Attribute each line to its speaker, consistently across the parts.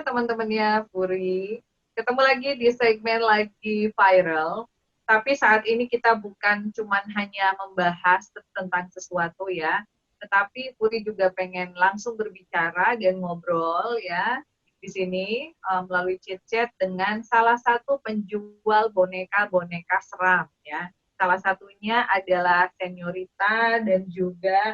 Speaker 1: teman-temannya Puri. Ketemu lagi di segmen lagi viral. Tapi saat ini kita bukan cuman hanya membahas tentang sesuatu ya, tetapi Puri juga pengen langsung berbicara dan ngobrol ya di sini melalui chit-chat dengan salah satu penjual boneka-boneka seram ya. Salah satunya adalah Senyorita dan juga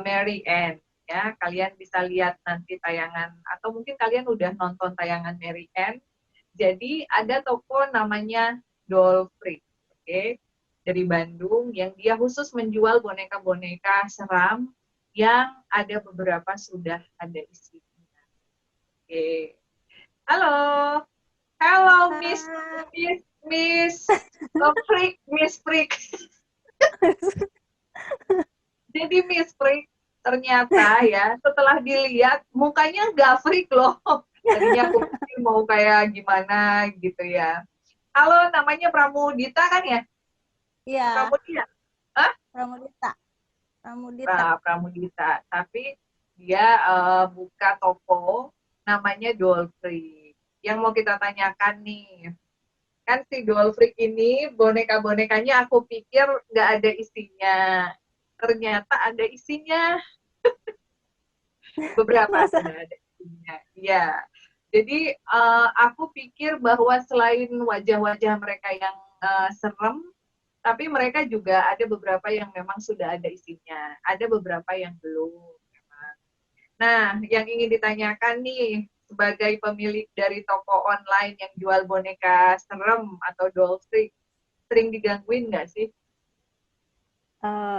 Speaker 1: Mary Ann ya. Kalian bisa lihat nanti tayangan atau mungkin kalian udah nonton tayangan Mary Ann. Jadi ada toko namanya Doll Freak, oke, dari Bandung yang dia khusus menjual boneka-boneka seram yang ada beberapa sudah ada isinya. Oke. Halo. Halo Miss Freak, Miss Freak. Jadi Miss Freak ternyata ya setelah dilihat mukanya nggak freak loh. Tadinya aku pikir mau kayak gimana gitu ya. Halo, namanya Pramudita kan ya?
Speaker 2: Iya,
Speaker 1: Pramudita? Hah?
Speaker 2: Pramudita. Pramudita.
Speaker 1: Nah, Pramudita. Tapi dia buka toko namanya Doll Freak. Yang mau kita tanyakan nih, kan si Doll Freak ini boneka-bonekanya aku pikir nggak ada isinya. Ternyata ada isinya. Beberapa
Speaker 2: Masa?
Speaker 1: sudah ada isinya. Iya. Jadi aku pikir bahwa selain wajah-wajah mereka yang serem, tapi mereka juga ada beberapa yang memang sudah ada isinya. Ada beberapa yang belum. Memang. Nah, yang ingin ditanyakan nih, sebagai pemilik dari toko online yang jual boneka serem atau doll freak, sering digangguin nggak sih?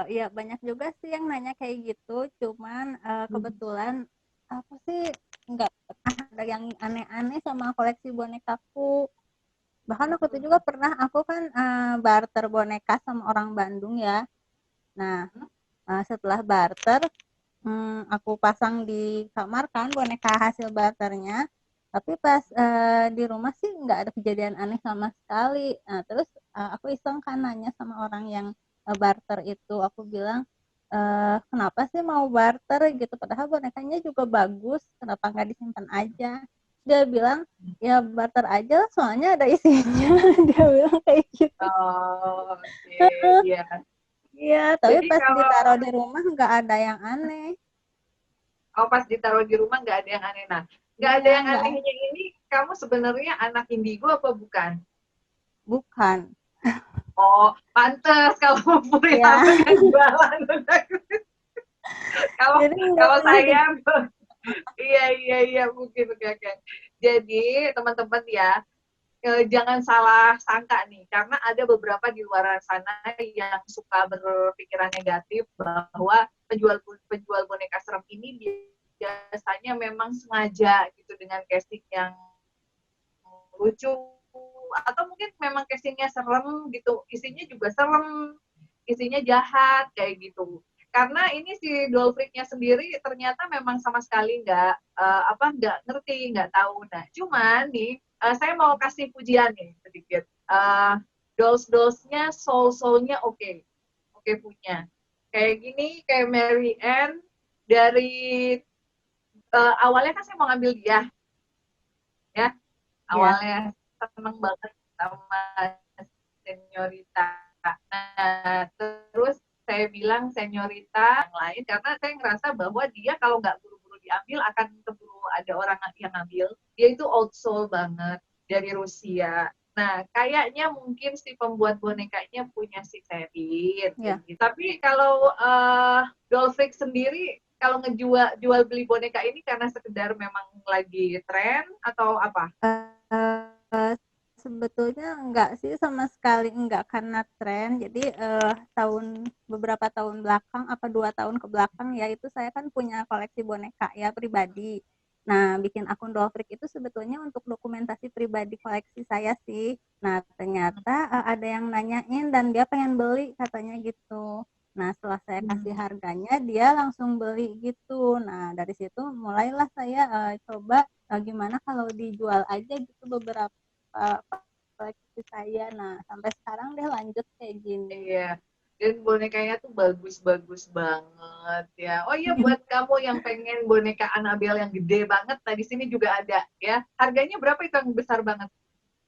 Speaker 2: Ya banyak juga sih yang nanya kayak gitu, cuman kebetulan aku sih nggak pernah ada yang aneh-aneh sama koleksi bonekaku. Bahkan aku tuh juga pernah, aku kan barter boneka sama orang Bandung ya. Nah, setelah barter, aku pasang di kamar kan boneka hasil barternya. Tapi pas di rumah sih nggak ada kejadian aneh sama sekali. Nah, terus aku iseng kan nanya sama orang yang barter itu, aku bilang, kenapa sih mau barter gitu? Padahal bonekanya juga bagus, kenapa nggak disimpan aja? Dia bilang, ya barter aja lah, soalnya ada isinya. Dia bilang kayak gitu.
Speaker 1: Oh, oke, okay. Iya.
Speaker 2: Iya, tapi
Speaker 1: Jadi
Speaker 2: pas
Speaker 1: kalau
Speaker 2: ditaruh di rumah nggak ada yang aneh.
Speaker 1: pas ditaruh di rumah nggak ada yang aneh. Nah, nggak ada
Speaker 2: Iya,
Speaker 1: yang
Speaker 2: nggak,
Speaker 1: anehnya ini, kamu sebenarnya anak indigo apa bukan?
Speaker 2: bukan.
Speaker 1: Oh, pantes kalau mau Puri
Speaker 2: Ya,
Speaker 1: hamil kan jualan. kalau
Speaker 2: jadi nggak
Speaker 1: kalau
Speaker 2: pernah di.
Speaker 1: saya, iya mungkin oke. Jadi teman-teman ya, jangan salah sangka nih, karena ada beberapa di luar sana yang suka berpikiran negatif bahwa penjual boneka serem ini biasanya memang sengaja gitu dengan casting yang lucu atau mungkin memang castingnya serem gitu, isinya juga serem, isinya jahat kayak gitu. Karena ini si Doll Freak-nya sendiri ternyata memang sama sekali nggak ngerti, nggak tahu. Nah, cuman nih saya mau kasih pujian nih sedikit. Dolls-dollsnya soul-soulnya oke punya. Kayak gini, kayak Mary Ann dari awalnya kan saya mau ngambil dia, ya
Speaker 2: Ya,
Speaker 1: awalnya seneng banget sama Senyorita. Nah, terus saya bilang Senyorita yang lain karena saya ngerasa bahwa dia kalau nggak buru-buru diambil akan keburu ada orang yang ngambil. Dia itu old soul banget dari Rusia. Nah, kayaknya mungkin si pembuat bonekanya punya si Serin.
Speaker 2: ya.
Speaker 1: Gitu. Tapi kalau Doll Freak sendiri, kalau jual beli boneka ini karena sekedar memang lagi tren atau apa?
Speaker 2: Eh, Sebetulnya enggak sih, sama sekali enggak karena tren. Jadi beberapa tahun belakang, apa 2 tahun ke belakang ya, itu saya kan punya koleksi boneka ya pribadi. Nah, bikin akun Doll Freak itu sebetulnya untuk dokumentasi pribadi koleksi saya sih. Nah, ternyata ada yang nanyain dan dia pengen beli katanya gitu. Nah, setelah saya kasih harganya, dia langsung beli gitu. Nah, dari situ mulailah saya coba gimana kalau dijual aja gitu beberapa koleksi saya. Nah, sampai sekarang dia lanjut kayak gini.
Speaker 1: Iya. Dan bonekanya tuh bagus-bagus banget ya. Oh iya, buat kamu yang pengen boneka Annabelle yang gede banget, nah di sini juga ada ya. Harganya berapa itu yang besar banget?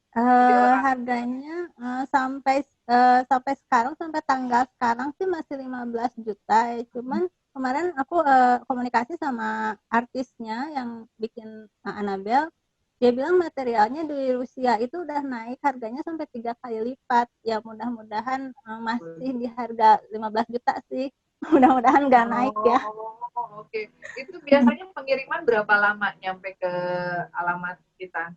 Speaker 1: Gede orang.
Speaker 2: Harganya sampai sekarang, sampai tanggal sekarang sih masih 15 juta ya. Cuman kemarin aku komunikasi sama artisnya yang bikin Annabelle. Dia bilang materialnya di Rusia itu udah naik harganya sampai 3 kali lipat. Ya mudah-mudahan masih di harga 15 juta sih. Mudah-mudahan nggak naik ya.
Speaker 1: Oh, oke. Itu biasanya pengiriman berapa lama nyampe ke alamat kita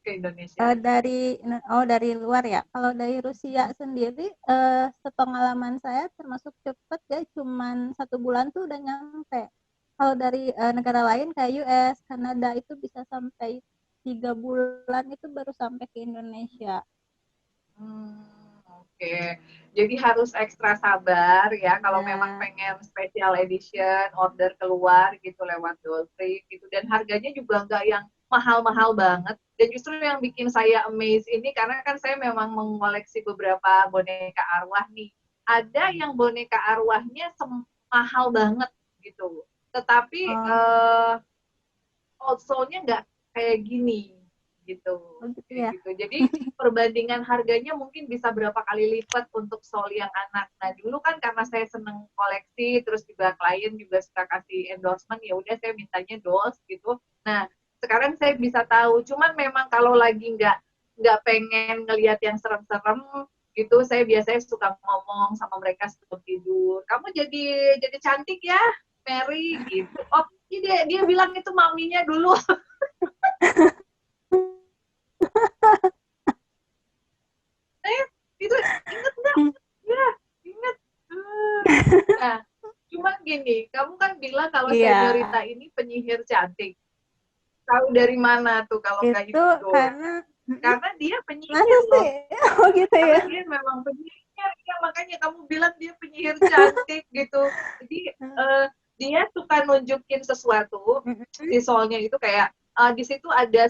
Speaker 1: ke Indonesia?
Speaker 2: Dari luar ya. Kalau dari Rusia sendiri, sepengalaman saya termasuk cepat ya, cuman 1 bulan tuh udah nyampe. Kalau dari negara lain kayak US, Kanada itu bisa sampai 3 bulan itu baru sampai ke Indonesia.
Speaker 1: Oke. Jadi harus ekstra sabar ya kalau memang
Speaker 2: Ya,
Speaker 1: pengen special edition, order keluar gitu lewat Dolphin gitu. Dan harganya juga nggak yang mahal-mahal banget. Dan justru yang bikin saya amaze ini karena kan saya memang mengoleksi beberapa boneka arwah nih. Ada yang boneka arwahnya mahal banget gitu. Tetapi
Speaker 2: oh,
Speaker 1: outsold-nya nggak kayak gini gitu.
Speaker 2: oh gitu
Speaker 1: Kayak
Speaker 2: ya.
Speaker 1: gitu. Jadi perbandingan harganya mungkin bisa berapa kali lipat untuk sol yang anak. Nah dulu kan karena saya seneng koleksi, terus juga klien juga suka kasih endorsement, ya udah saya mintanya dolls gitu. Nah sekarang saya bisa tahu. Cuman memang kalau lagi nggak pengen ngelihat yang serem-serem gitu, saya biasanya suka ngomong sama mereka sebelum tidur. Kamu jadi cantik ya, Mary gitu. Oh, dia bilang itu maminya dulu. Eh, itu inget nggak? Ya, inget. Nah, cuma gini, kamu kan bilang kalau
Speaker 2: Iya,
Speaker 1: Senyorita ini penyihir cantik. Tahu dari mana tuh kalau nggak
Speaker 2: itu
Speaker 1: itu?
Speaker 2: karena
Speaker 1: Karena dia
Speaker 2: masa
Speaker 1: penyihir
Speaker 2: sih?
Speaker 1: loh.
Speaker 2: Oh gitu
Speaker 1: Karena
Speaker 2: ya.
Speaker 1: dia memang penyihir, ya makanya kamu bilang dia penyihir cantik gitu. Jadi dia suka nunjukin sesuatu, si soulnya itu kayak di situ ada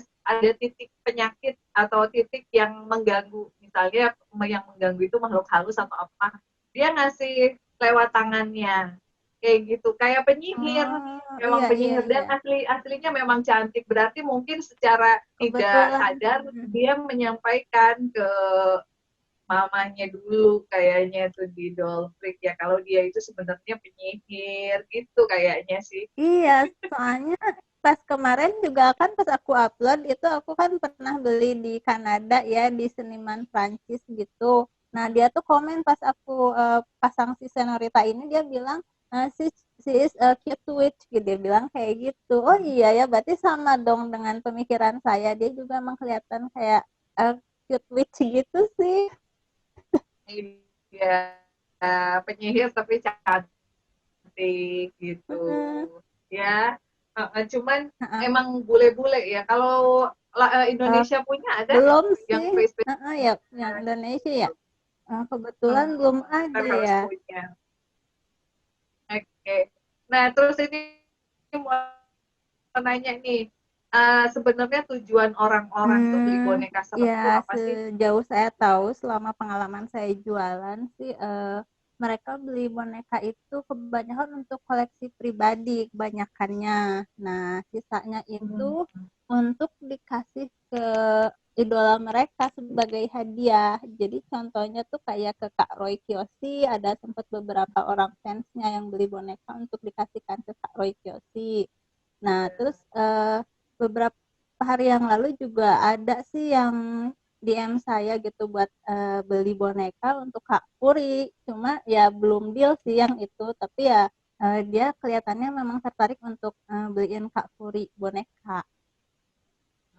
Speaker 1: titik penyakit atau titik yang mengganggu, misalnya yang mengganggu itu makhluk halus atau apa, dia ngasih lewat tangannya kayak gitu, kayak penyihir,
Speaker 2: Oh,
Speaker 1: memang
Speaker 2: iya iya
Speaker 1: penyihir
Speaker 2: iya.
Speaker 1: dan aslinya memang cantik, berarti mungkin secara tidak
Speaker 2: Kebetulan.
Speaker 1: sadar dia menyampaikan ke mamanya dulu kayaknya tuh di Doll Freak ya, kalau dia itu sebenarnya penyihir gitu kayaknya sih.
Speaker 2: Iya, soalnya pas kemarin juga kan pas aku upload itu aku kan pernah beli di Kanada ya, di seniman Prancis gitu. Nah dia tuh komen pas aku pasang si Senorita ini, dia bilang si is a cute witch gitu, dia bilang kayak gitu. Oh iya ya, berarti sama dong dengan pemikiran saya, dia juga emang kelihatan kayak uh, cute witch gitu sih.
Speaker 1: Iya, penyihir tapi cantik gitu ya. Cuman emang bule-bule ya, kalau
Speaker 2: Uh,
Speaker 1: Indonesia punya ada
Speaker 2: belum
Speaker 1: yang
Speaker 2: sih.
Speaker 1: face
Speaker 2: Ya yang Indonesia ya. Kebetulan belum
Speaker 1: ntar
Speaker 2: ada
Speaker 1: harus
Speaker 2: ya.
Speaker 1: punya. Oke, nah terus ini mau nanya nih, sebenarnya tujuan orang-orang tuh beli boneka serem tuh
Speaker 2: Ya
Speaker 1: apa sih?
Speaker 2: sejauh saya tahu selama pengalaman saya jualan sih, mereka beli boneka itu kebanyakan untuk koleksi pribadi kebanyakannya. Nah, sisanya itu untuk dikasih ke idola mereka sebagai hadiah. Jadi contohnya tuh kayak ke Kak Roy Kiyoshi, ada sempat beberapa orang fansnya yang beli boneka untuk dikasihkan ke Kak Roy Kiyoshi. Nah, terus beberapa hari yang lalu juga ada sih yang DM saya gitu buat beli boneka untuk Kak Puri. Cuma ya belum deal sih yang itu, tapi ya dia kelihatannya memang tertarik untuk beliin Kak Puri boneka.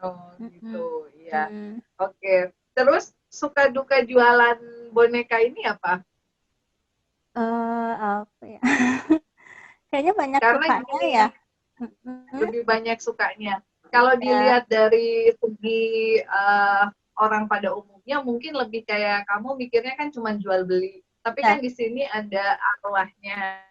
Speaker 1: Oh
Speaker 2: Mm-mm.
Speaker 1: gitu, iya.
Speaker 2: Mm.
Speaker 1: Oke, terus suka duka jualan boneka ini apa?
Speaker 2: Apa ya? Kayaknya banyak
Speaker 1: Karena
Speaker 2: sukanya ya.
Speaker 1: gini,
Speaker 2: Mm-mm.
Speaker 1: lebih banyak sukanya. Kalau
Speaker 2: Ya.
Speaker 1: dilihat dari segi orang pada umumnya, mungkin lebih kayak kamu mikirnya kan cuma jual beli. Tapi kan
Speaker 2: Ya.
Speaker 1: di sini ada arwahnya.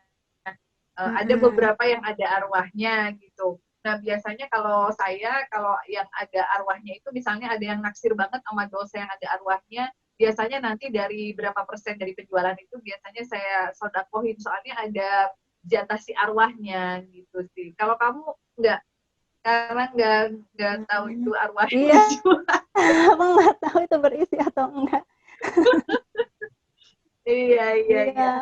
Speaker 1: Ada
Speaker 2: Mm-mm.
Speaker 1: beberapa yang ada arwahnya gitu. Nah biasanya kalau saya, kalau yang ada arwahnya itu misalnya ada yang naksir banget sama dosa yang ada arwahnya, biasanya nanti dari berapa persen dari penjualan itu biasanya saya sodakohin, soalnya ada jatah si arwahnya gitu sih. Kalau kamu enggak, karena enggak tahu itu arwahnya
Speaker 2: Iya,
Speaker 1: juga.
Speaker 2: aku nggak tahu itu berisi atau enggak.
Speaker 1: Iya, iya, iya.
Speaker 2: Iya.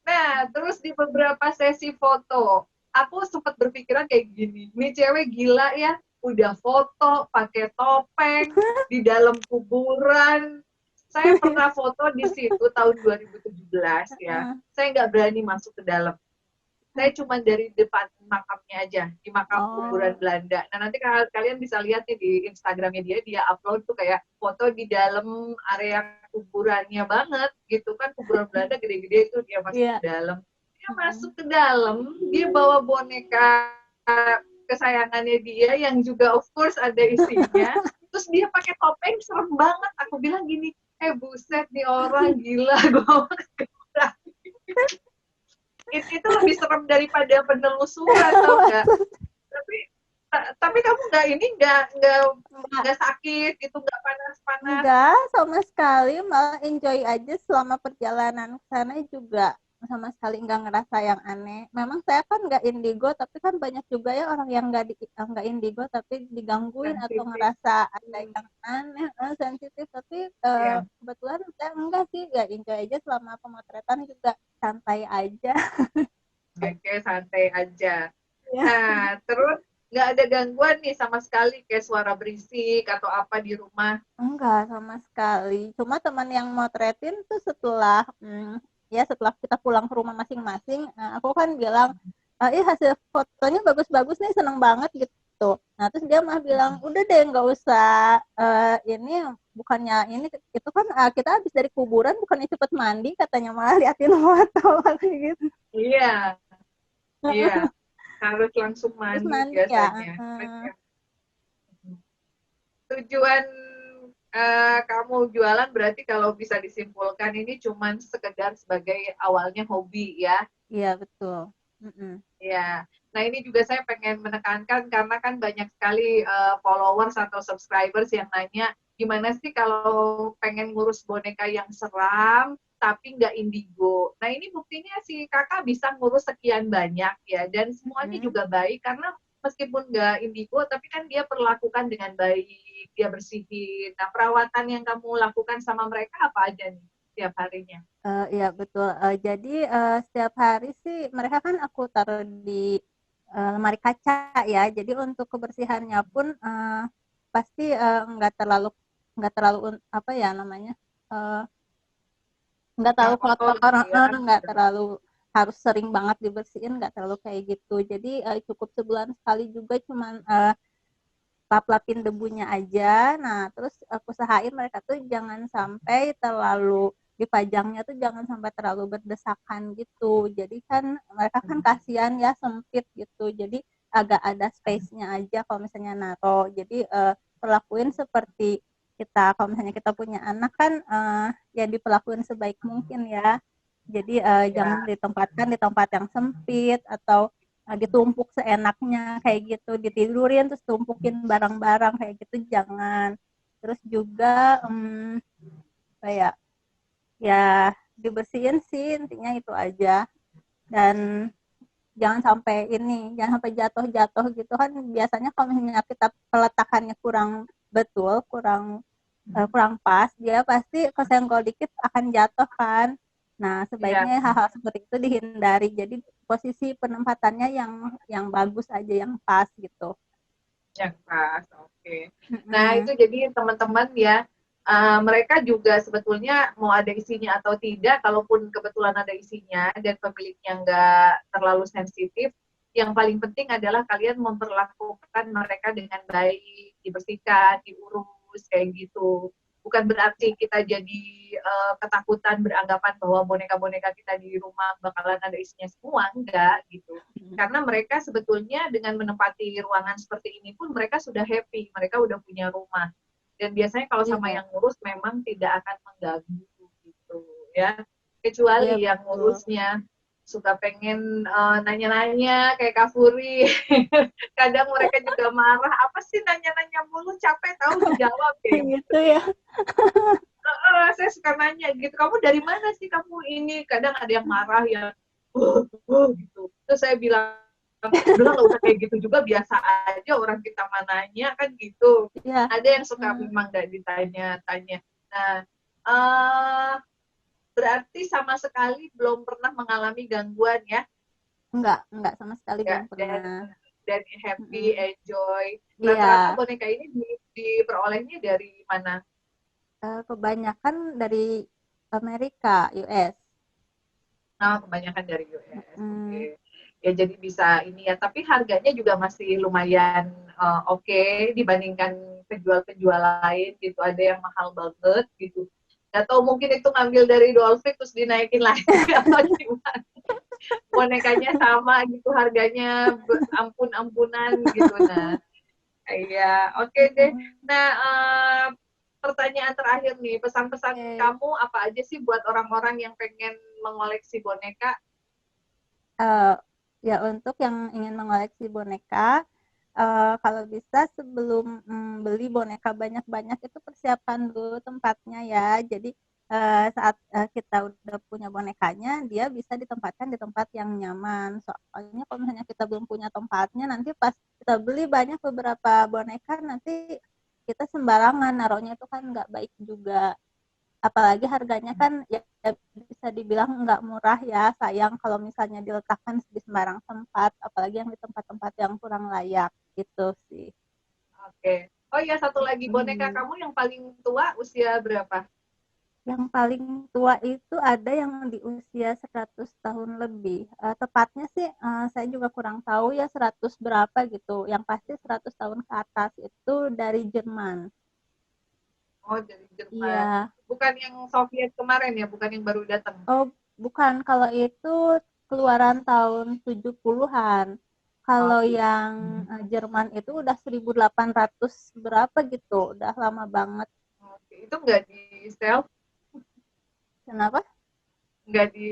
Speaker 1: Nah, terus di beberapa sesi foto, aku sempat berpikiran kayak gini, nih cewek gila ya, udah foto pakai topeng di dalam kuburan. Saya pernah foto di situ tahun 2017 ya. Saya nggak berani masuk ke dalam. Saya cuma dari depan makamnya aja, di makam kuburan
Speaker 2: Oh,
Speaker 1: Belanda. Nah, nanti kalian bisa lihat nih di Instagramnya dia upload tuh kayak foto di dalam area kuburannya banget, gitu kan, kuburan Belanda gede-gede itu dia masuk
Speaker 2: iya.
Speaker 1: ke dalam. Dia masuk ke dalam, dia bawa boneka kesayangannya dia yang juga of course ada isinya, terus dia pakai topeng, serem banget. Aku bilang gini, buset nih orang gila, gue itu lebih serem daripada penelusuran, tau nggak? Tapi tapi kamu nggak ini
Speaker 2: Enggak,
Speaker 1: nggak sakit gitu, nggak panas-panas.
Speaker 2: enggak sama sekali, malah enjoy aja selama perjalanan ke sana juga sama sekali nggak ngerasa yang aneh. Memang saya kan nggak indigo, tapi kan banyak juga ya orang yang nggak indigo tapi digangguin atau
Speaker 1: Sensitif.
Speaker 2: ngerasa ada yang aneh, sensitif. Tapi
Speaker 1: Ya,
Speaker 2: kebetulan saya enggak sih, nggak enjoy aja selama pemotretan juga santai aja.
Speaker 1: oke, santai aja.
Speaker 2: Ya.
Speaker 1: Nah, terus nggak ada gangguan nih sama sekali kayak suara berisik atau apa di rumah.
Speaker 2: Enggak sama sekali. Cuma teman yang motretin tuh setelah ya setelah kita pulang ke rumah masing-masing, aku kan bilang, hasil fotonya bagus-bagus nih, seneng banget gitu. Nah terus dia mah bilang, udah deh nggak usah, ini bukannya ini itu kan kita habis dari kuburan bukannya cepet mandi, katanya malah liatin foto kayak gitu.
Speaker 1: Iya, iya, harus langsung
Speaker 2: Terus
Speaker 1: mandi
Speaker 2: mandi ya.
Speaker 1: biasanya. Tujuan kamu jualan berarti kalau bisa disimpulkan ini cuman sekedar sebagai awalnya hobi ya.
Speaker 2: Iya betul. Mm-mm.
Speaker 1: Ya, nah ini juga saya pengen menekankan karena kan banyak sekali followers atau subscribers yang nanya gimana sih kalau pengen ngurus boneka yang seram tapi nggak indigo. Nah ini buktinya si kakak bisa ngurus sekian banyak ya, dan semuanya
Speaker 2: Mm-mm.
Speaker 1: juga baik karena meskipun nggak indigo tapi kan dia perlakukan dengan baik, dia bersihin. Nah perawatan yang kamu lakukan sama mereka apa aja nih tiap harinya?
Speaker 2: Iya betul. Jadi setiap hari sih mereka kan aku taruh di lemari kaca ya. Jadi untuk kebersihannya pun pasti nggak terlalu apa ya namanya, eh, nggak
Speaker 1: Nggak
Speaker 2: terlalu
Speaker 1: kotor
Speaker 2: kotor,
Speaker 1: gitu ya?
Speaker 2: nggak terlalu harus sering banget dibersihin, nggak terlalu kayak gitu. Jadi cukup sebulan sekali juga, cuman lap-lapin debunya aja. Nah, terus aku usahain mereka tuh jangan sampai terlalu dipajangnya tuh jangan sampai terlalu berdesakan gitu. Jadi kan mereka kan kasihan ya, sempit gitu. Jadi agak ada space-nya aja kalau misalnya naruh. Jadi perlakuin seperti kita kalau misalnya kita punya anak kan, ya diperlakuin sebaik mungkin ya. Jadi jangan
Speaker 1: Ya,
Speaker 2: ditempatkan di tempat yang sempit atau ditumpuk seenaknya kayak gitu, ditidurin terus tumpukin barang-barang kayak gitu jangan. Terus juga kayak ya dibersihin sih, intinya itu aja. Dan jangan sampai jatuh-jatuh gitu kan, biasanya kalau misalnya kita peletakannya kurang betul, kurang pas, dia pasti kesenggol dikit akan jatuh kan. Nah,
Speaker 1: iya.
Speaker 2: sebaiknya hal-hal seperti itu dihindari. Jadi posisi penempatannya yang bagus aja, yang pas gitu.
Speaker 1: Yang pas, oke. Nah,
Speaker 2: Mm-mm.
Speaker 1: itu jadi teman-teman ya, mereka juga sebetulnya mau ada isinya atau tidak, kalaupun kebetulan ada isinya dan pemiliknya nggak terlalu sensitif, yang paling penting adalah kalian memperlakukan mereka dengan baik, dibersihkan, diurus, kayak gitu. Bukan berarti kita jadi ketakutan beranggapan bahwa boneka-boneka kita di rumah bakalan ada isinya semua, enggak gitu. Karena mereka sebetulnya dengan menempati ruangan seperti ini pun mereka sudah happy, mereka udah punya rumah. Dan biasanya kalau sama
Speaker 2: Iya,
Speaker 1: yang ngurus memang tidak akan mengganggu gitu ya.
Speaker 2: iya
Speaker 1: Kecuali yang
Speaker 2: betul.
Speaker 1: ngurusnya suka pengen nanya-nanya kayak Kak Furi. Kadang mereka juga marah, apa sih nanya-nanya mulu, capek tahu dijawab kayak
Speaker 2: Gitu
Speaker 1: gitu.
Speaker 2: ya.
Speaker 1: Saya suka nanya gitu, kamu dari mana sih kamu ini? Kadang ada yang marah ya, gitu. Terus saya bilang, udah nggak usah kayak gitu juga, biasa aja orang kita mananya kan gitu.
Speaker 2: Iya.
Speaker 1: Ada yang suka memang nggak ditanya-tanya. Nah, uh, berarti sama sekali belum pernah mengalami gangguan ya?
Speaker 2: Enggak sama sekali
Speaker 1: Ya,
Speaker 2: belum pernah.
Speaker 1: dan happy, enjoy. Rata-rata
Speaker 2: Iya,
Speaker 1: boneka ini diperolehnya dari mana?
Speaker 2: kebanyakan dari Amerika, US.
Speaker 1: Nah, kebanyakan dari US.
Speaker 2: Mm,
Speaker 1: Oke. Ya jadi bisa ini ya, tapi harganya juga masih lumayan oke dibandingkan penjual-penjual lain gitu. Ada yang mahal banget gitu. Gak tahu mungkin itu ngambil dari Dolphin terus dinaikin lagi atau gimana. Bonekanya sama gitu harganya, ampun-ampunan gitu. Nah, iya, oke deh. Nah, pertanyaan terakhir nih, pesan-pesan
Speaker 2: Oke.
Speaker 1: kamu apa aja sih buat orang-orang yang pengen mengoleksi boneka?
Speaker 2: Eh, ya untuk yang ingin mengoleksi boneka, kalau bisa sebelum beli boneka banyak-banyak itu persiapkan dulu tempatnya ya. Jadi saat kita udah punya bonekanya, dia bisa ditempatkan di tempat yang nyaman. Soalnya kalau misalnya kita belum punya tempatnya, nanti pas kita beli banyak beberapa boneka, nanti kita sembarangan naruhnya itu kan nggak baik juga. Apalagi harganya kan ya bisa dibilang nggak murah ya, sayang kalau misalnya diletakkan di sembarang tempat, apalagi yang di tempat-tempat yang kurang layak gitu sih.
Speaker 1: Oke. Oh iya, satu lagi, boneka
Speaker 2: Hmm.
Speaker 1: kamu yang paling tua usia berapa?
Speaker 2: Yang paling tua itu ada yang di usia 100 tahun lebih. Tepatnya sih saya juga kurang tahu ya 100 berapa gitu. Yang pasti 100 tahun ke atas itu dari Jerman.
Speaker 1: Oh, dari Jerman.
Speaker 2: Iya.
Speaker 1: Bukan yang Soviet kemarin ya, bukan yang baru datang.
Speaker 2: Oh, bukan. Kalau itu keluaran tahun 70-an. Kalau
Speaker 1: Oke.
Speaker 2: yang Jerman itu udah 1800 berapa gitu. Udah lama banget.
Speaker 1: Oke. Itu nggak di sell?
Speaker 2: Kenapa?
Speaker 1: Nggak di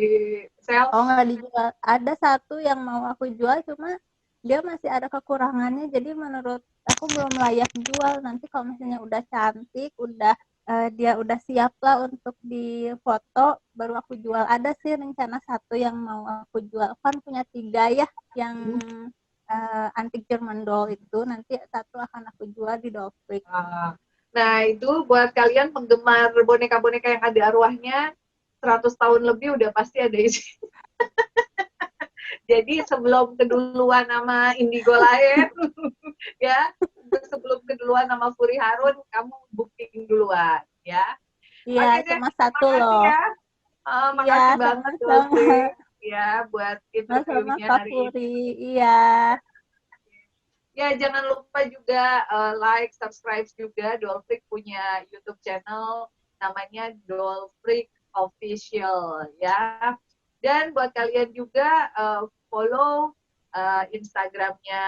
Speaker 1: sell?
Speaker 2: Oh, nggak dijual. Ada satu yang mau aku jual, cuma dia masih ada kekurangannya. Jadi menurut aku belum layak jual. Nanti kalau misalnya udah cantik, dia udah siap lah untuk difoto, baru aku jual. Ada sih rencana satu yang mau aku jual. Kan punya tiga ya, yang antik German doll itu. Nanti satu akan aku jual di Doll Freak.
Speaker 1: Nah, itu buat kalian penggemar boneka-boneka yang ada arwahnya, 100 tahun lebih udah pasti ada isi. Jadi sebelum keduluan nama Indigo lain, ya, sebelum keduluan nama Furi Harun, kamu booking duluan, ya.
Speaker 2: Iya,
Speaker 1: Oke deh,
Speaker 2: cuma
Speaker 1: terima
Speaker 2: satu
Speaker 1: kasih
Speaker 2: loh.
Speaker 1: ya.
Speaker 2: Iya,
Speaker 1: Makasih banget
Speaker 2: sama-sama.
Speaker 1: Dolphin ya buat
Speaker 2: Sama-sama
Speaker 1: interviewnya
Speaker 2: Kak
Speaker 1: hari ini.
Speaker 2: Puri. Iya.
Speaker 1: Ya, jangan lupa juga like, subscribe juga. Dolphin punya YouTube channel namanya Dolphin Official ya. Dan buat kalian juga follow Instagramnya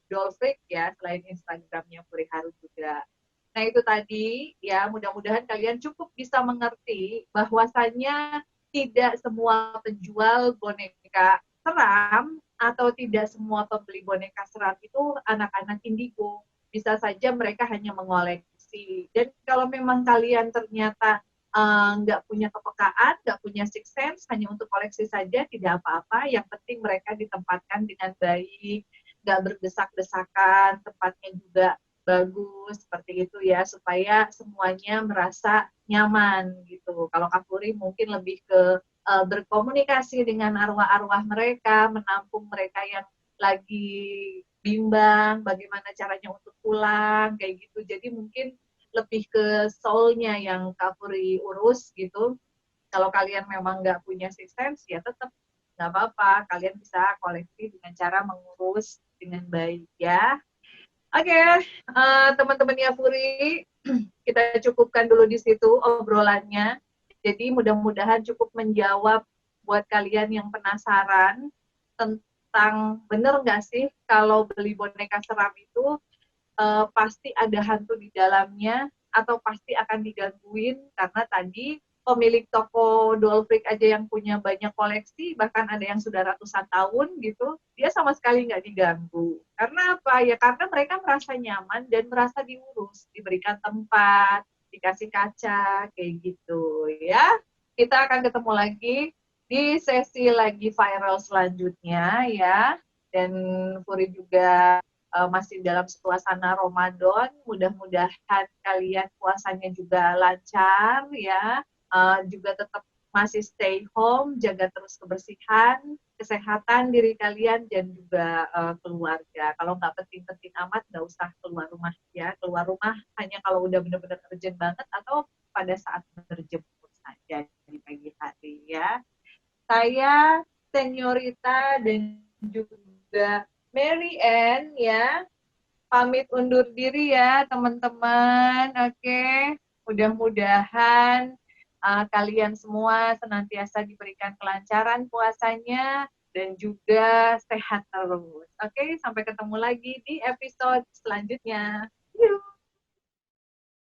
Speaker 1: Dolphin ya, selain Instagramnya Puri Haru juga. Nah itu tadi ya, mudah-mudahan kalian cukup bisa mengerti bahwasannya tidak semua penjual boneka seram atau tidak semua pembeli boneka seram itu anak-anak indigo. Bisa saja mereka hanya mengoleksi. Dan kalau memang kalian ternyata nggak punya kepekaan, nggak punya sixth sense, hanya untuk koleksi saja, tidak apa-apa. Yang penting mereka ditempatkan dengan baik, nggak berdesak-desakan, tempatnya juga bagus, seperti itu ya, supaya semuanya merasa nyaman gitu. Kalau Kafuri mungkin lebih ke berkomunikasi dengan arwah-arwah mereka, menampung mereka yang lagi bimbang, bagaimana caranya untuk pulang, kayak gitu. Jadi mungkin lebih ke soul-nya yang Kafuri urus gitu. Kalau kalian memang nggak punya sixth sense, ya tetap nggak apa-apa. Kalian bisa koleksi dengan cara mengurus dengan baik ya. Oke, teman-teman Puri, kita cukupkan dulu di situ obrolannya. Jadi mudah-mudahan cukup menjawab buat kalian yang penasaran tentang bener nggak sih kalau beli boneka seram itu pasti ada hantu di dalamnya atau pasti akan digangguin karena tadi pemilik toko Doll Freak aja yang punya banyak koleksi, bahkan ada yang sudah ratusan tahun gitu, dia sama sekali nggak diganggu. Karena apa? Ya karena mereka merasa nyaman dan merasa diurus, diberikan tempat, dikasih kaca kayak gitu ya. Kita akan ketemu lagi di sesi lagi viral selanjutnya ya. Dan Puri juga masih dalam suasana Ramadan. Mudah-mudahan kalian puasanya juga lancar ya. Juga tetap masih stay home, jaga terus kebersihan, kesehatan diri kalian dan juga keluarga. Kalau nggak penting-penting amat, nggak usah keluar rumah ya. Keluar rumah hanya kalau udah benar-benar urgent banget atau pada saat berjemur saja di pagi hari ya. Saya Senyorita dan juga Mary Ann ya, pamit undur diri ya teman-teman. Oke, mudah-mudahan kalian semua senantiasa diberikan kelancaran puasanya dan juga sehat terus. Oke, sampai ketemu lagi di episode selanjutnya. Yuh.